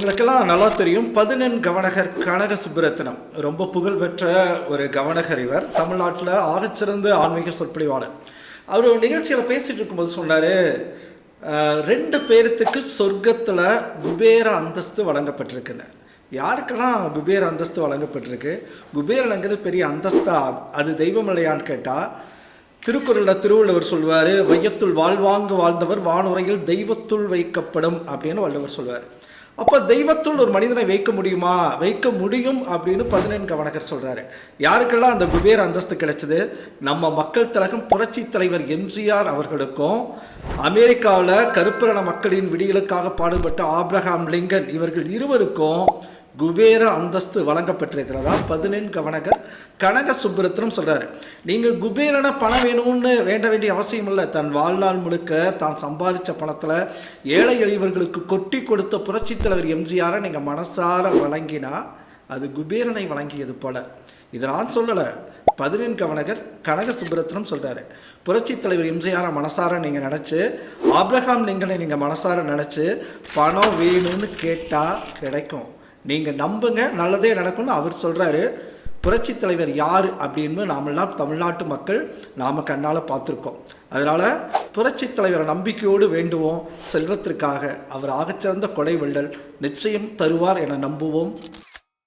உங்களுக்கெல்லாம் நல்லா தெரியும். 11 கவர்னர் கனக சுப்புரத்தினம் ரொம்ப புகழ்பெற்ற ஒரு கவர்னர். இவர் தமிழ்நாட்டில் ஆகச்சிறந்த ஆன்மீக சொற்பொழிவாளர். அவர் ஒரு நிகழ்ச்சியில் பேசிகிட்டு இருக்கும்போது சொன்னார், 2 பேர்த்துக்கு சொர்க்கத்தில் குபேர அந்தஸ்து வழங்கப்பட்டிருக்குன்னு. யாருக்கெல்லாம் குபேர அந்தஸ்து வழங்கப்பட்டிருக்கு? குபேரனுங்கிறது பெரிய அந்தஸ்தா? அது தெய்வம் இல்லையான்னு கேட்டால், திருக்குறளில் திருவள்ளுவர் சொல்வார், வையத்துள் வாழ்வாங்கு வாழ்ந்தவர் வானுரையில் தெய்வத்துள் வைக்கப்படும் அப்படின்னு வள்ளுவர் சொல்வார். அப்போ தெய்வத்துள் ஒரு மனிதனை வைக்க முடியுமா? வைக்க முடியும் அப்படின்னு 11 கவர்னர் சொல்கிறாரு. யாருக்கெல்லாம் அந்த குபேர அந்தஸ்து கிடைச்சது? நம்ம மக்கள் திலகம் புரட்சி தலைவர் எம்ஜிஆர் அவர்களுக்கும், அமெரிக்காவில் கருப்பிரண மக்களின் விடியலுக்காக பாடுபட்ட ஆப்ரஹாம் லிங்கன் இவர்கள் இருவருக்கும் குபேர அந்தஸ்து வழங்கப்பட்டிருக்கிறதா 11 கவர்னர் கனக சுப்புரத்தினம் சொல்கிறாரு. நீங்கள் குபேரனை பணம் வேணும்னு வேண்ட வேண்டிய அவசியம் இல்லை. தன் வாழ்நாள் முழுக்க தான் சம்பாதித்த பணத்தில் ஏழை எளியவர்களுக்கு கொட்டி கொடுத்த புரட்சி தலைவர் எம்ஜிஆரை நீங்கள் மனசார வழங்கினா அது குபேரனை வழங்கியது போல. இதை நான் சொல்லலை, 11 கவர்னர் கனக சுப்புரத்தினம் சொல்கிறாரு. புரட்சி தலைவர் எம்ஜிஆரை மனசார நீங்கள் நினச்சி, ஆப்ரஹாம் லிங்கனை நீங்கள் மனசார நினச்சி பணம் வேணும்னு கேட்டால் கிடைக்கும். நீங்கள் நம்புங்க, நல்லதே நடக்கும்னு அவர் சொல்கிறாரு. புரட்சி தலைவர் யார் அப்படின்னு நாமெல்லாம் தமிழ்நாட்டு மக்கள் நாம் கண்ணால் பார்த்துருக்கோம். அதனால் புரட்சி தலைவரை நம்பிக்கையோடு வேண்டுவோம். செல்வத்திற்காக அவர் ஆகச்சிறந்த கொடை வள்ளல், நிச்சயம் தருவார் என நம்புவோம்.